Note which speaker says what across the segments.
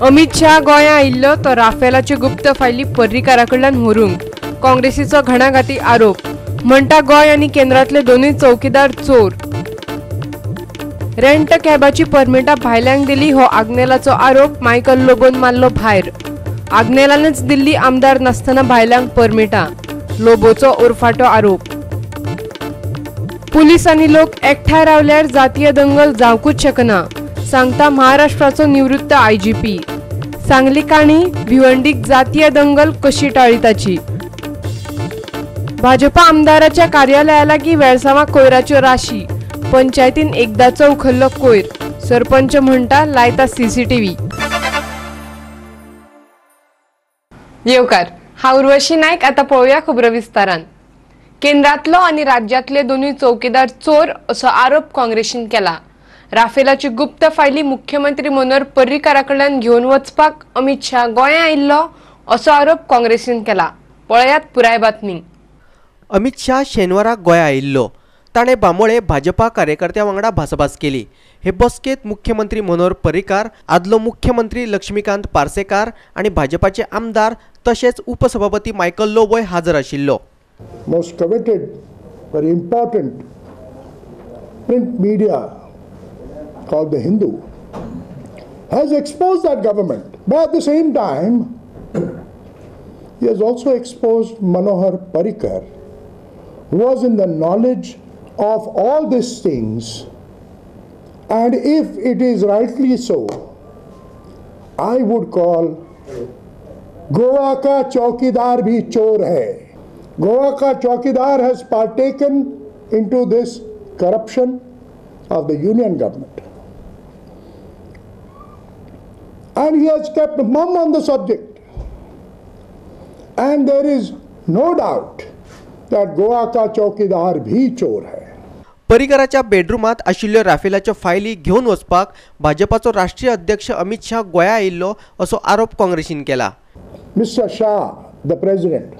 Speaker 1: अमित शाह गोंया आयिल्लो तो राफेलाच्यो गुप्त फायली पर्रीकाराकडल्यान व्हरूंक काँग्रेसीचो घणाघाती आरोप म्हणटा गोंय आनी केंद्रांतले दोनूय चौकीदार चोर। रेंट कॅबाची परमिटां भायल्यांक दिली हो आग्नेलाचो आरोप मायकल लोबोन मारलो भायर। आग्नेलानच दिल्ली आमदार नासतना भायल्यांक परमिटां, लोबोचो उरफाटो आरोप। पुलीस आनी लोक एकठांय रावल्यार जातीय दंगल जावंकूच शकना, सांगता महाराष्ट्राचो निवृत्त आयजीपी। सांगली काणी भिवंडीक जातीय दंगल कशी टाळिताची। भाजपा आमदाराच्या कार्यालया लागीं वेळसावा कोयराच्यो राशी, पंचायतीन एकदाचो उखल्लो कोयर, सरपंच म्हणटा लायता सीसीटीव्ही। येवकार, हांव उर्वशी नायक। आता पळोवया खबरो विस्तारान। केंद्रातलो आनी राज्यातले दोनूय चौकीदार चोर असो आरोप काँग्रेसीन केला। राफेलाची गुप्त फायली मुख्यमंत्री मनोहर पर्रीकाराकडल्यान घेवन वचपाक अमित शाह गोंया आयिल्लो असो आरोप काँग्रेसीन केला। पळयात पुराय बातमी।
Speaker 2: अमित शाह शेनवाराक गोंया आयिल्लो। ताणें बांबोळे भाजपा कार्यकर्त्यां वांगडा भासाभास केली। हे बसकेत मुख्यमंत्री मनोहर पर्रीकार, आदलो मुख्यमंत्री लक्ष्मीकांत पार्सेकार आनी भाजपाचे आमदार तशेंच उपसभापती मायकल लोबोय हाजर आशिल्लो।
Speaker 3: Most coveted, very important print media called the Hindu has exposed that government, but at the same time he has also exposed Manohar Parrikar, who was in the knowledge of all these things, and if it is rightly so, I would call Goa ka chaukidar bhi chor hai. Goa ka chaukidar has partaken into this corruption of the union government, and he has kept mum on the subject, and there is no doubt that Goa ka chaukidar bhi chor hai.
Speaker 2: पर्रीकाराच्या बेडरूमात आशिल्ल्यो राफेलाच्यो फायली घेवन वचपाक भाजपाचो राष्ट्रीय अध्यक्ष अमित शाह गोंया आयिल्लो असो आरोप काँग्रेसीन केला।
Speaker 3: Mr. Shah, the president,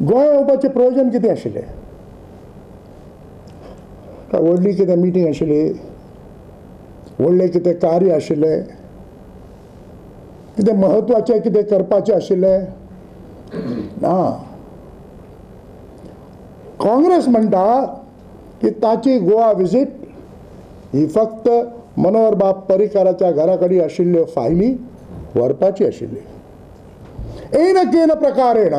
Speaker 3: गोंया येवपाचें प्रयोजन कितें आशिल्लें? व्हडली कितें मिटींग आशिल्ली, व्हडलें कितें कार्य आशिल्लें, कितें महत्वाचें कितें करपाचें आशिल्लें? ना, काँग्रेस म्हणटा की ताची गोवा विजीट ही फक्त मनोहर बाब पर्रीकाराच्या घरा कडेन आशिल्ल्यो फायली व्हरपाची आशिल्ली। येन केन प्रकारेण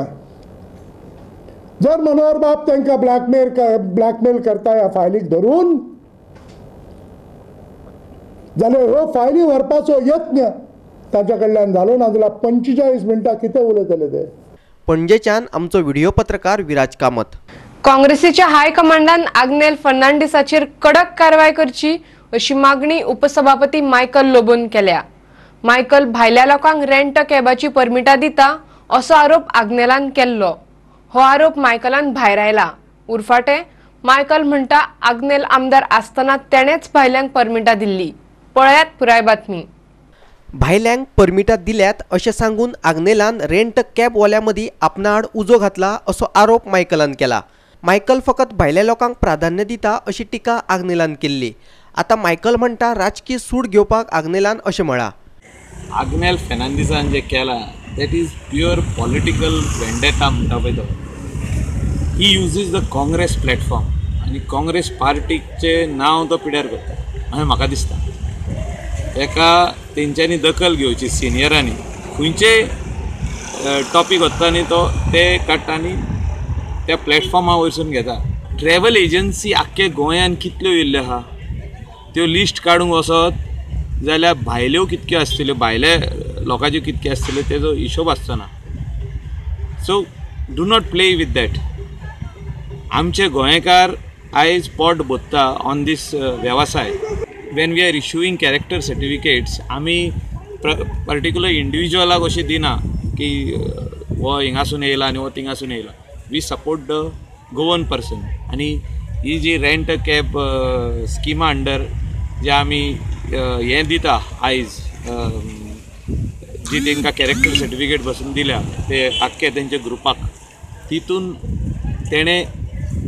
Speaker 3: जर मनोहर बाब तांकां ब्लॅकमेल करता ह्या फायलीक धरून, जाल्यार ह्यो फायली व्हरपाचो यत्न ताच्या कडल्यान जालो ना जाल्यार 45 मिनटां कितें उलयतले ते।
Speaker 2: पणजेच्यान आमचो व्हिडिओ पत्रकार विराज कामत।
Speaker 1: काँग्रेसीच्या हायकमांडान आग्नेल फर्नांडिसाचेर कडक कारवाय करची अशी मागणी उपसभापती मायकल लोबोन केल्या। मायकल भायल्या लोकांक रेंट कॅबाची परमिटां दिता असो आरोप आग्नेलान केल्लो। हो आरोप मायकलान भायर आयला। उरफाटे मायकल म्हणटा आग्नेल आमदार आसतना तेणेच भायल्यांक परमिटां दिल्ली। पळयात पुराय बातमी।
Speaker 2: भायल्यांक परमिटां दिल्यात अशें सांगून आग्नेलान रेंट कॅब वाल्यां मदीं आपणाआड उजो घातला असो आरोप मायकलान केला। मायकल फकत भायल्या लोकांक प्राधान्य दिता अशी टिका आग्नेलान केल्ली। आता मायकल म्हणटा राजकीय सूड घेवपाक आग्नेलान अशें म्हळां।
Speaker 4: आग्नेल फेर्नांडिसान जे केला that is pure political vendetta म्हणटा पळय तो। ही uses the Congress platform आनी काँग्रेस पार्टीचे नांव तो पिड्यार करता अशें म्हाका दिसता। एका तेंच्यांनी दखल घेवची सिनियरांनी, खंयचेय टॉपीक वता न्ही तो ते काडटा आनी त्या प्लॅटफॉर्मा वयरसून घेता। ट्रॅव्हल एजन्सी आख्खे गोंयान कितल्यो येयल्ल्यो आहा त्यो लिस्ट काडूंक वचत जाल्यार भायल्यो कितक्यो आसतल्यो, भायल्या लोकांच्यो कितक्यो आसतल्यो तेजो हिशोब आसचो ना। So do not play with that. आमचे गोंयकार आयज पोट भोगता ऑन दीस वेवसाय। When we are issuing character certificates आमी पर्टिक्युलर इंडिविज्युअलाक अशें दिना की हो हिंगासून येयला आनी हो थिंगासून येयला। We support the Goan person. आनी ही जी रेंट कॅब स्किमा अंडर जे आमी हें दिता आयज, जी तांकां कॅरेक्टर सर्टिफिकेट बसून दिल्या ते आख्खे तेंच्या ग्रुपाक, तितून तेणें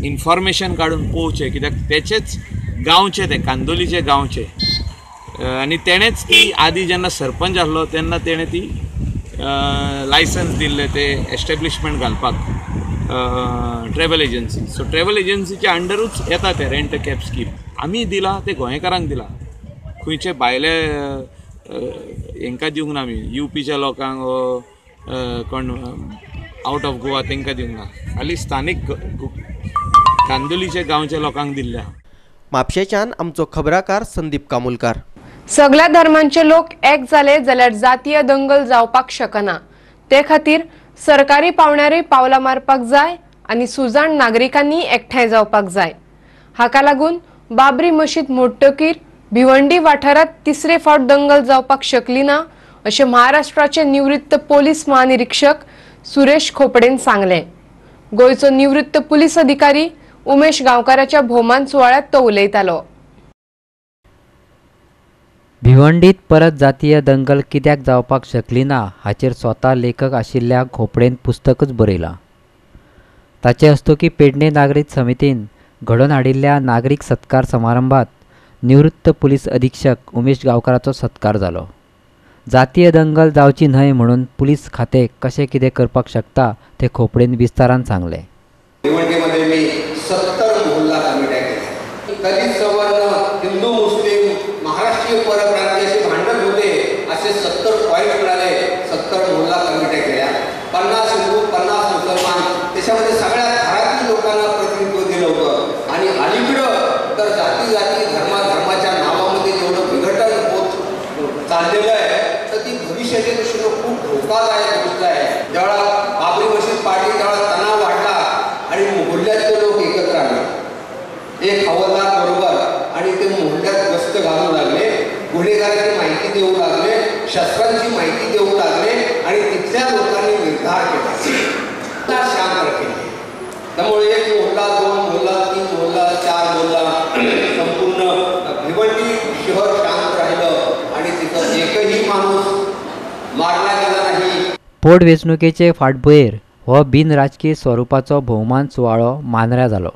Speaker 4: इन्फॉर्मेशन काडून पळोवचें, कित्याक तेचेच गांवचे ते कांदोलीचे गांवचे आनी तेणेच ती आदी जेन्ना सरपंच आसलो तेन्ना तेणें ती लायसन्स दिल्ले ते एस्टॅब्लिशमेंट घालपाक ट्रॅव्हल एजन्सी. सो ट्रॅव्हल एजन्सीच्या अंडरूच येता ते रेंट कॅब स्कीम. आमी दिला ते गोंयकारांक दिला, खंयचे भायले हांकां दिवंक ना. आमी UPच्या लोकांक कोण आउट ऑफ गोवा तांकां दिवंक ना, खाली स्थानीक कांदोलीचे गांवच्या लोकांक दिल्ल्या.
Speaker 2: म्हापशेच्यान आमचो खबराकार संदीप कामुलकार.
Speaker 1: सगळ्या धर्मांचे लोक एक जाले जाल्यार जातीय दंगल जावपाक शकना. ते खातीर सरकारी पावण्यारय पावलां मारपाक जाय आनी सुजाण नागरिकांनी एकठांय जावपाक जाय. हाका लागून बाबरी मशीद मोडटकीर भिवंडी वाठारात तिसरे फावट दंगल जावपाक शकली ना अशें महाराष्ट्राचे निवृत्त पोलीस महानिरीक्षक सुरेश खोपडेन सांगले. गोंयचो निवृत्त पुलीस अधिकारी उमेश गांवकाराच्या भोवमान सुवाळ्यात तो उलयतालो.
Speaker 5: भिवंडीत परत जातीय दंगल कित्याक जावपाक शकली ना हाचेर स्वता लेखक आशिल्ल्या खोपडेन पुस्तकच बरयलां. ताचे हस्तुकी पेडणे नागरीक समितीन घडोवन हाडिल्ल्या नागरीक सत्कार समारंभात निवृत्त पुलीस अधीक्षक उमेश गांवकाराचो सत्कार जालो. जातीय दंगल जावची न्हय म्हणून पुलीस खातें कशें कितें करपाक शकता तें खोपडेन विस्तारान सांगलें.
Speaker 6: भिवंडीमध्ये मी 70 मोहल्ला कमिट्या केल्या. दलित सवर्ण, हिंदू मुस्लिम, महाराष्ट्रीय परप्रांतीयाशी भांडण होते असे 70 पॉईंट मिळाले. 70 मोहल्ला कमिट्या केल्या. 50 हिंदू 50 मुसलमान, त्याच्यामध्ये सगळ्या घरातील लोकांना प्रतिनिधित्व दिलं होतं. आणि अलीकडं तर जाती धर्माच्या नावामध्ये जेवढं विघटन होत चाललेलं आहे तर ती भविष्याच्या दृष्टीनं खूप धोकादायक गोष्ट आहे. जेव्हा बाबरी मशीद पाडली तेव्हा तणाव वाढला आणि मोहल्ल्यातले लोक एकत्र आले. एक हवालदार बरोबर आणि ते मोहल्ल्यात गस्त घालू लागले, गुन्हेगाराची माहिती देऊ लागले, शस्त्रांची माहिती देऊ लागले आणि तिथल्या लोकांनी निर्धार केला, शांत केले. त्यामुळे 1 मोहल्ला, 2 मोहल्ला, 3 मोहल्ला, 4 मोहल्ला संपूर्ण भिवंडी शहर शांत राहिलं आणि तिथं एकही माणूस मारला गेला नाही.
Speaker 5: पोटवेंचणुकेचे फाटभुंयेर हो बिनराजकीय स्वरुपाचो भोवमान सुवाळो मांद्र्या जालो.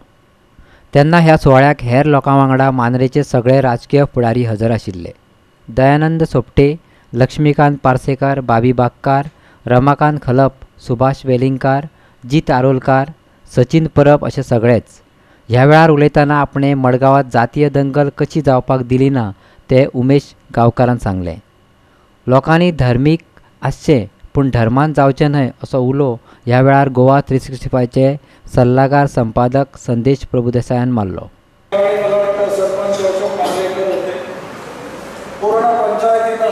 Speaker 5: तेन्ना ह्या सुवाळ्याक हेर लोकां वांगडा मांद्रेचे सगळे राजकीय फुडारी हजर आशिल्ले. दयानंद सोपटे, लक्ष्मीकांत पार्सेकार, बाबी बागकार, रमाकांत खलप, सुभाष वेलिंगकार, जीत आरोलकार, सचिन परब अशे सगळेच. ह्या वेळार उलयतना आपणे मडगांवात जातीय दंगल कशी जावपाक दिली ना ते उमेश गांवकारान सांगलें. लोकांनी धार्मीक आसचें पूण धर्मान जावचें न्हय असो उलो ह्या वेळार गोवा 365चे सल्लागार संपादक संदेश प्रभुदेसायान मारलो.
Speaker 7: पूर्ण पंचायतीनं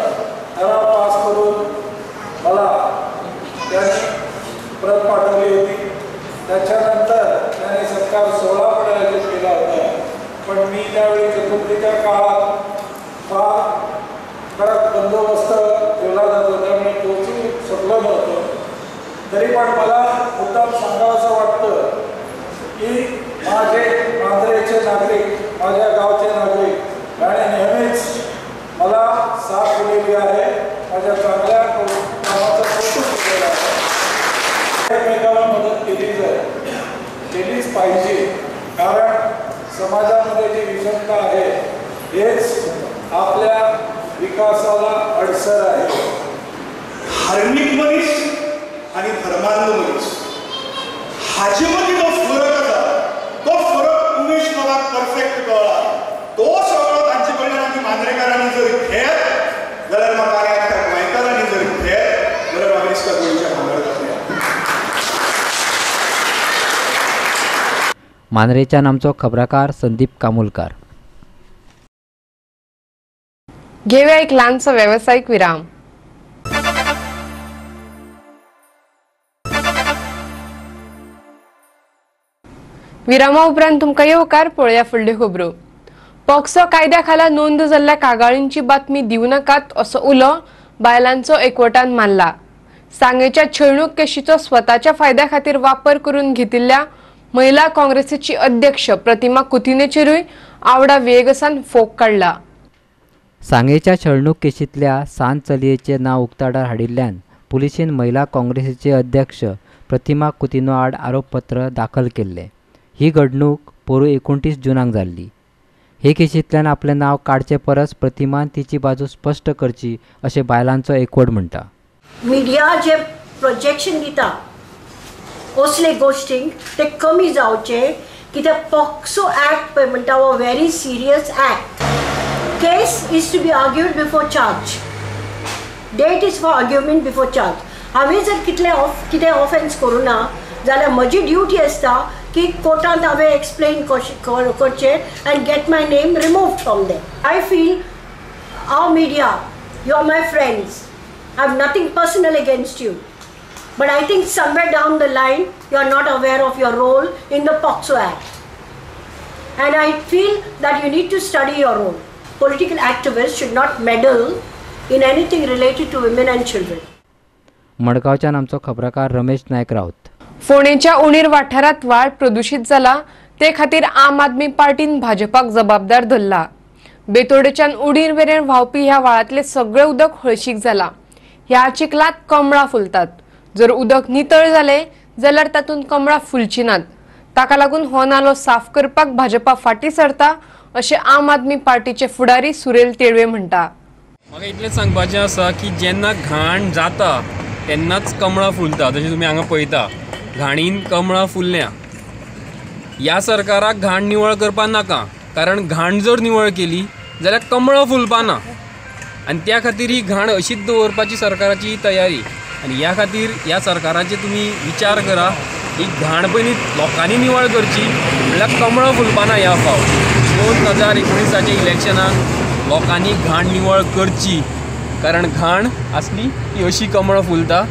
Speaker 7: ठराव पास करून मला त्यांनी प्रत पाठवली होती. त्याच्यानंतर त्यांनी सरकार 16 आयोजित केला होता. पण मी त्यावेळी चतुर्थीच्या काळात फार कडक बंदोबस्त ठेवला जातो, त्यामुळे पोहोचू शकलो नव्हतो. तरी पण मला मुद्दाम सांगावंसं वाटतं की माझे मांद्रेचे नागरिक, माझ्या गावचे नागरिक याने नेहमीच मला साथ दिलेली आहे. माझ्या चांगल्या कामाचं कौतुक केलेलं आहे. एकमेकाला मदत केलीच पाहिजे, कारण समाजामध्ये जी विषमता आहे हेच आपल्या विकासाला अडसर आहे.
Speaker 8: धार्मिक मनीस आणि धर्मांध मनीस हाचे मदीं जो फरक आसा तो फरक उमेश म्हाका परफेक्ट कळ्ळा. तो सगळो तांचे कडल्यान आमी मांद्रेकारांनी जर घेत जाल्यार म्हाका त्या गोंयकारांनी जर घेत जाल्यार म्हाका दिसता गोंयच्या भांगर जातलें.
Speaker 5: मांद्रेच्यान आमचो खबराकार संदीप कामुलकार.
Speaker 1: घेऊया एक ल्हानसो व्यावसायिक विराम. विरामा उपरांत तुमकां येवकार पळया फुडल्यो खबरो. पॉक्सो कायद्या खाला नोंद जाल्ल्या कागाळींची बातमी दिवं नाकात असो उलो बायलांचो एकवटान मारला. सांगेच्या छळणूक केशीचो स्वताच्या फायद्या खातीर वापर करून घेतिल्ल्या महिला काँग्रेसीची अध्यक्ष प्रतिमा कुथिनेचेरूय आवडा वेगसान फोग काडला.
Speaker 5: सांगेच्या छळणूक केशींतल्या सांत चलयेचें नांव उक्ताडार हाडिल्ल्यान पुलिशेन महिला काँग्रेसीचे अध्यक्ष प्रतिमा कुथिनो आड आरोपपत्र दाखल केल्लें. ही घडणूक पोरू 29 जूनाक जाल्ली. हे केशींतल्यान आपलें नांव काडचे परस प्रतिमान तिची बाजू स्पश्ट करची अशें बायलांचो एकवट म्हणटा.
Speaker 9: मिडिया जे प्रोजेक्शन दिता असले गोष्टींक ते कमी जावचे, कित्याक पॉक्सो ॲक्ट पळय म्हणटा हो very serious act. Case is to be argued before charge. Date is for argument before charge. हांवें जर कितें ऑफेन्स करूं ना जाल्यार म्हजी ड्युटी आसता की कोर्टांत हांवें एक्सप्लेन करचें and get my name removed from them. I feel our media, you are my friends. I have nothing personal against you. But I think somewhere down the line, you are not aware of your role in the POCSO Act. And I feel that you need to study your role. Political activists should not meddle in anything related to women and children.
Speaker 5: मडगांवच्यान आमचो खबराकार रमेश नायक रावत.
Speaker 1: फोंडेच्या उणीर वाठारात वाळ प्रदूषित जाला ते खातीर आम आदमी पार्टीन भाजपाक जबाबदार धरला. बेतोडेच्यान उणीर मेरेन व्हांवपी ह्या व्हाळांतले सगळे उदक हळशीक जाला. ह्या चिखलात कमळां फुलतात. जर उदक नितळ जाले जाल्यार तातूंत कमळां फुलची नात. ताका लागून हो नालो साफ करपाक भाजपा फाटीं सरता अशें आम आदमी पार्टीचे फुडारी सुरेल तेळवे म्हणटा.
Speaker 10: म्हाका इतलें सांगपाचें आसा की जेन्ना घाण जाता तेन्नाच कमळां फुलता. जशें तुमी हांगा पळयता घाणीन कमळां फुलल्या. ह्या सरकाराक घाण निवळ करपा नाका, कारण घाण जर निवळ केली जाल्यार कमळां फुलपा ना. आणि त्या खातीर ही घाण अशीच दवरपाची सरकाराची तयारी. आणि ह्या खातीर ह्या सरकाराचे तुम्ही विचार करा. ही घाण पयलीं लोकांनी निवळ करची म्हणल्यार कमळां फुलपाना ह्या फावट. 2019च्या इलेक्शनाक लोकांनी घाण निवळ करची, कारण घाण असली की अशी कमळां फुलता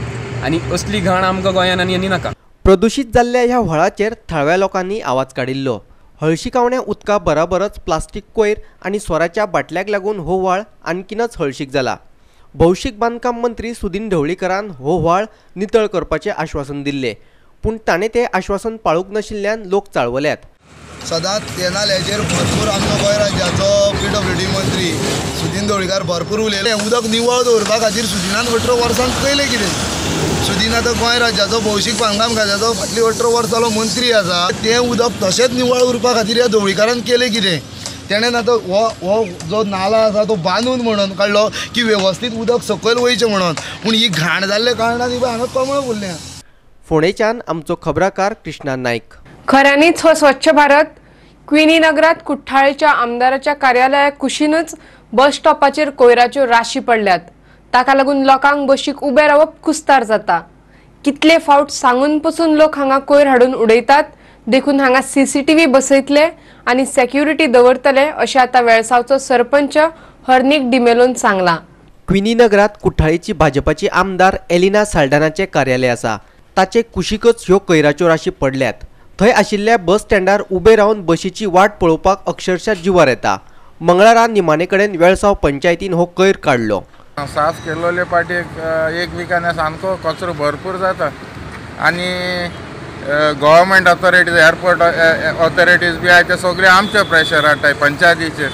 Speaker 10: आणि असली घाण आमकां गोंयान आनी नाका.
Speaker 2: प्रदूषित जाल्ल्या ह्या व्हाळाचेर थळव्या लोकांनी आवाज काडिल्लो. हळशिकावण्या उदका बराबरच प्लास्टीक कोयर आणि सोराच्या बाटल्याक लागून हो व्हाळ आणखीनच हळशीक जाला. भौशीक बांदकाम मंत्री सुदीन ढवळीकरान हो व्हाळ नितळ करपाचें आश्वासन दिल्लें, पूण ताणें तें आश्वासन पाळूंक नाशिल्ल्यान लोक चाळवल्यात.
Speaker 11: सदांच केनाल्याचेर भरपूर आमचो गोंय राज्याचो PWD मंत्री सुदीन ढवळीकर भरपूर उलयले. उदक निवळ दवरपा खातीर सुदिनान 18 वर्सां केलें कितें. सुदीन आतां गोंय राज्याचो भौशीक बांदकाम खात्याचो फाटली 18 वर्सांचो मंत्री आसा. तें उदक तशेंच निवळ उरपा खातीर ह्या ढवळीकरान केलें कितें. तेणेन आतां हो जो नाला आसा तो बांदून म्हणून काडलो की वेवस्थीत उदक सकयल वयचें म्हणून. पूण ही घाण जाल्ले कारणान हांगा कमळ फुल्ल्या.
Speaker 2: फोंडेच्यान आमचो खबराकार कृष्णा नायक.
Speaker 1: खऱ्यांनीच हो स्वच्छ भारत. क्विनी नगरात कुठ्ठाळेच्या आमदाराच्या कार्यालया कुशीनच बस स्टॉपाचेर कोयराच्यो राशी पडल्यात. ताका लागून लोकांक बशीक उबे रावप कुस्तार जाता. कितले फावट सांगून पसून लोक हांगा कोयर हाडून उडयतात. देखून हांगा CCTV बसयतले आनी सेक्युरिटी दवरतले अशें आतां वेळसावचो सरपंच हर्निक डिमेलोन सांगला.
Speaker 2: क्विनी नगरात कुठ्ठाळेची भाजपाची आमदार एलिना साल्डानाचे कार्यालय आसा. ताचे कुशीकच ह्यो कोयराच्यो राशी पडल्यात. थंय आशिल्ल्या बस स्टँडार उबे रावन बशीची वाट पळोवपाक अक्षरशः जिवार येता. मंगळारा निमाणे कडेन वेळसाव पंचायतीन हो कोयर काडलो.
Speaker 12: साफ केल्लोले पाटीक एक विकान सामको कचरो भरपूर जाता आणि गव्हर्मेंट ऑथॉरिटीज एअरपोर्ट ऑथॉरिटीज बी आहाय ते सगळे आमचे प्रेशर हाडटाय पंचायतीचेर.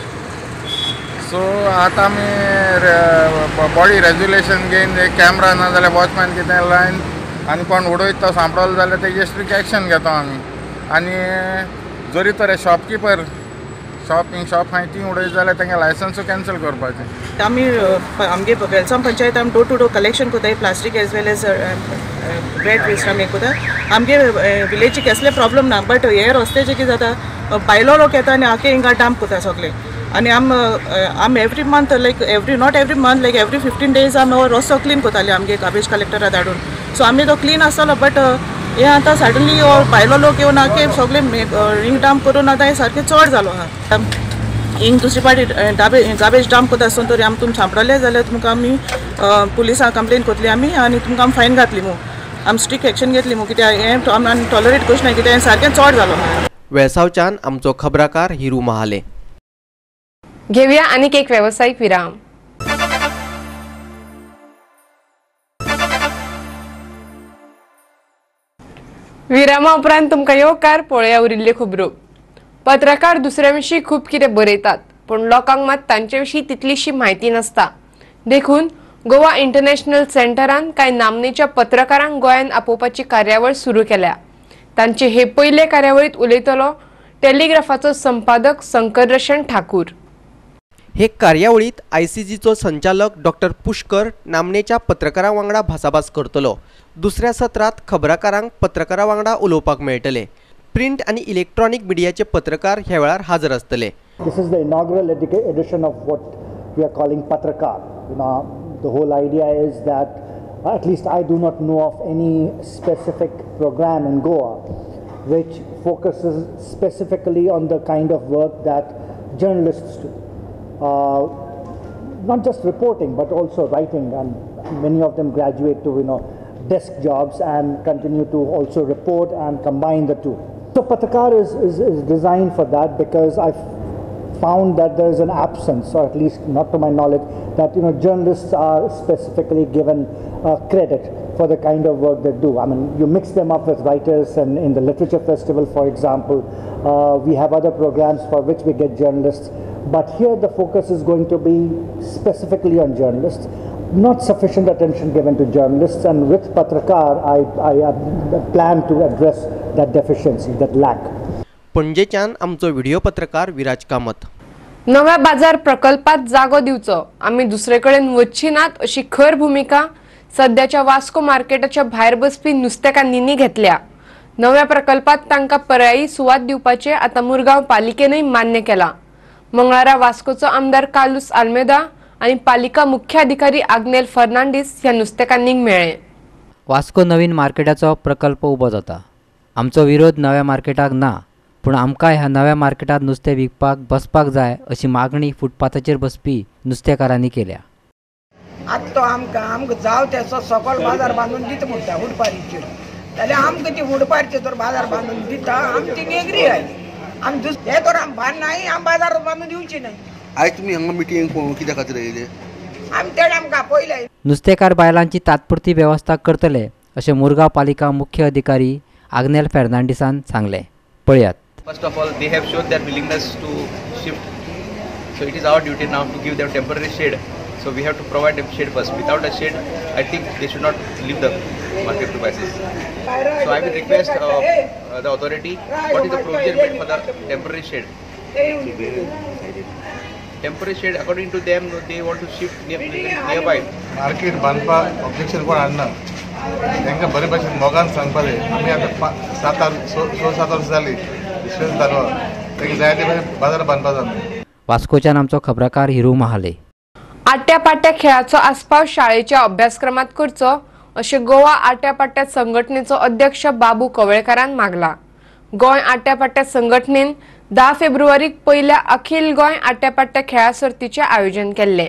Speaker 12: सो आतां आमी बॉडी रेज्युलेशन घेवन एक कॅमेरा ना जाल्यार वॉचमॅन कितें लायन आनी कोण उडयत तो सांपळलो जाल्यार तेजेर स्ट्रिक्ट एक्शन घेता आमी. आनी जरी तर शॉपकीपर शॉप हाय ती उडयत जाल्यार तांगे लायसन्सूय कॅन्सल करपाचें.
Speaker 13: आमी आमगे वेलसाम पंचायत आमी डोर टू डोर कलेक्शन कोताय प्लास्टीक एज वेल एज वेट वेस्ट आमी कोता. आमगे विलेजीक कसले प्रॉब्लम ना. बट हे रस्त्याचे कितें जाता भायलो लोक येता आनी आखे हिंगा डंप कोता सगळे. आनी आम every month like not every month like every 15 days आमी हो रस्तो क्लीन कोताले आमगे गार्बेज कलेक्टरा धाडून. सो आमी तो क्लीन आसतलो. बट हे आतां सडनली हो भायलो लोक येवन आखे सगळे रिंग डंप करून आतां हे सारकें चड जालो आहा. हिंग दुसरी पाटी गार्बेज डंप कोता आसतना तरी आमी तुमकां सांपडले जाल्यार तुमकां आमी पुलिसांक कंप्लेन करतली आमी आनी तुमकां आमी फायन घातली मू. आमी स्ट्रिक्ट एक्शन घेतली मू. कित्याक हें आमी टॉलरेट करूंक ना. कित्याक हें सारकें चड जालो.
Speaker 2: वेळसावच्यान आमचो खबराकार हिरू महाले.
Speaker 1: घेवया आनीक एक वेवसायीक विराम. विरामा उपरांत तुमकां येवकार पळया उरिल्ल्यो खबरो. पत्रकार दुसऱ्या विशीं खूब कितें बरयतात, पूण लोकांक मात तांचे विशीं तितलीशी म्हायती नासता. देखून गोवा इंटरनॅशनल सेंटरान कांय नामनेच्या पत्रकारांक गोंयान आपोवपाची कार्यावळ सुरू केल्या. तांचे हे पयले कार्यावळीत उलयतलो टेलिग्राफाचो संपादक शंकरदर्शन ठाकूर।
Speaker 2: हे कार्यावळीत ICGचो संचालक डॉक्टर पुष्कर नामनेच्या पत्रकारां वांगडा भासाभास करतलो। दुसऱ्या सत्रांत खबराकारांक पत्रकारां वांगडा उलोवपाक मेळटले। प्रिंट आणि इलेक्ट्रॉनिक मिडियाचे पत्रकार ह्या वेळार हाजर आसतले।
Speaker 14: This is the inaugural edition of what we are calling Patrakar. The whole idea is that, at least I do not know of any specific program in Goa which focuses specifically on the kind of work that journalists do. Not just reporting but also writing, and many of them graduate to desk jobs and continue to also report and combine the two. So Patrakar is designed for that, because I've found that there is an absence, or at least not to my knowledge, that journalists are specifically given credit for the kind of work they do. I mean, you mix them up with writers, and in the literature festival, for example, we have other programs for which we get journalists, but here the focus is going to be specifically on journalists. Not sufficient attention given to journalists, and with Patrakar I plan to address that deficiency, that lack.
Speaker 2: पणजेच्यान आमचो video पत्रकार विराज कामत।
Speaker 1: नव्या बाजार प्रकल्पात जागो दिवचो, आम्ही दुसरेकडेन वचची नात अशी खर भूमिका सध्याच्या वास्को मार्केटाच्या भायर बसपी नुस्तेकांनी घेतल्या। नव्या प्रकल्पात तांकां पर्यायी सुवात दिवपाचे आता मुरगांव पालिकेनय मान्य केला। मंगळारा वास्कोचो आमदार कार्लोस आल्मेदा आणि पालिका मुख्य अधिकारी आग्नेल फर्नांडीस ह्या नुस्तेकांनी मेळ्ळे।
Speaker 5: वास्को नवीन मार्केटाचो प्रकल्प उबो जाता। आमचो विरोध नव्या मार्केटाक ना, पूण आमकां ह्या नव्या मार्केटात नुस्तें विकपाक बसपाक जाय अशी मागणी फुटपाथाचेर बसपी नुस्तेकारांनी केल्या।
Speaker 15: आतां तो आमकां जाव त्याचो सकल बाजार बांदून दिता म्हणटा उडपारीचेर, जाल्यार आमकां ती उडपारीचेर तर बाजार बांदून दिता, आमी ती एग्री आय। आमी हे तर आमी बांदनाय, आमी बाजार बांदून दिवची न्हय।
Speaker 11: आयज तुमी हांगा मिटींग कित्या खातीर येयले?
Speaker 15: आमी तेड आमकां पयले।
Speaker 5: नुस्तेकार बायलांची तात्पुरती वेवस्था करतले अशें मुरगांव पालिका मुख्य अधिकारी आग्नेल फर्नांडीसान सांगले। पळयात।
Speaker 16: First of all, they have shown their willingness to shift. So it is our duty now to give them temporary shade. So we have to provide them shade first. Without a shade, I think they should not leave the market premises. So I will request the authority, what is the provision made for the temporary shade? Temporary shade, according to them, they want to shift nearby.
Speaker 12: Market बांदपा objection कोण हाडना, तांकां बरे भशेन मोगान सांगपा जाय। आमी आतां 6-7 वर्सां जाली बाजार बांदपा जाता।
Speaker 5: वास्कोच्यान आमचो खबराकार हिरू महाले।
Speaker 1: आट्यापाट्या खेळाचो आस्पाव शाळेच्या अभ्यासक्रमात करचो अशें गोवा आट्यापाट्या संघटनेचो अध्यक्ष बाबू कवळेकारान मागला। गोंय आट्यापाट्या संघटनेन 10 फेब्रुवारीक पहिल्या अखिल गोंय आट्यापाट्या खेळा सर्तीचे आयोजन केल्ले।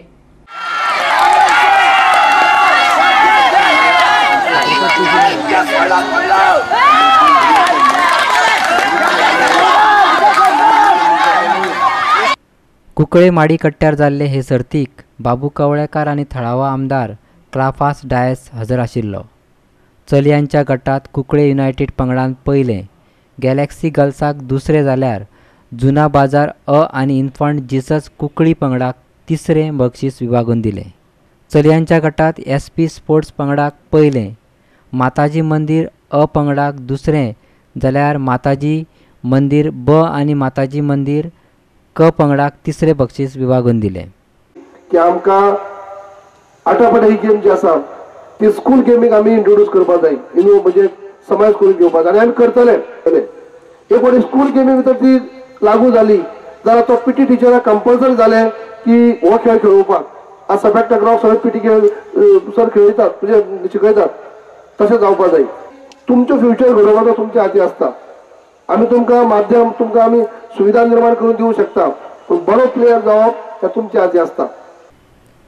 Speaker 5: कुंकळे माडी कट्ट्यार जाल्ले हे सर्तीक बाबू कवळेकार आनी थळावा आमदार क्लाफास डायस हजर आशिल्लो। चलयांच्या गटात कुंकळे युनायटेड पंगडान पयलें, गॅलेक्सी गर्ल्साक दुसरें जाल्यार जुना बाजार अ आनी इन्फंट जिसस कुंकळी पंगडाक तिसरें बक्षीस विभागून दिलें। चलयांच्या गटात SP स्पोर्ट्स पंगडाक पयलें, माताजी मंदिर अ पंगडाक दुसरें जाल्यार माताजी मंदिर ब आनी माताजी मंदिर क पंगडाक तिसरें बक्षीस विभागून दिलें।
Speaker 17: की आमकां आटापाटा ही गेम जी आसा ती स्कूल गेमीक आमी इंट्रोड्यूस करपाक जाय, म्हणजे समाज करून घेवपाक जाय, आनी आमी करतले। एक फावटी स्कूल गेमी भितर ती लागू जाली जाल्यार तो PT टिचराक कंपल्सरी जालें की हो खेळ खेळोवपाक। आज सगळ्या ग्राउंड सगळे PT सर खेळयतात, म्हणजे शिकयतात, तशें जावपाक जाय। तुमचो फ्युचर घडोवपाचो तुमच्या हाती आसता। आमी तुमकां माध्यम, तुमकां आमी सुविधा निर्माण करून दिवं शकता, पूण बरो प्लेयर जावप हें तुमच्या हाती आसता।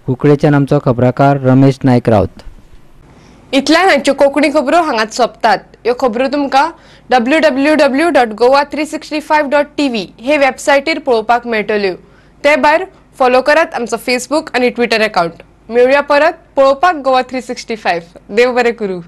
Speaker 5: कुंकळेच्यान आमचो खबराकार रमेश नायक रावत।
Speaker 1: इतल्यान हांच्यो कोंकणी खबरो हांगाच सोंपतात। ह्यो खबरो तुमकां www.goa365.tv हे वेबसायटीर पळोवपाक मेळटल्यो। ते भायर फॉलो करात आमचो फेसबूक आनी ट्विटर अकाउंट। मेळुया परत पळोवपाक गोवा 365। देव बरें करूं।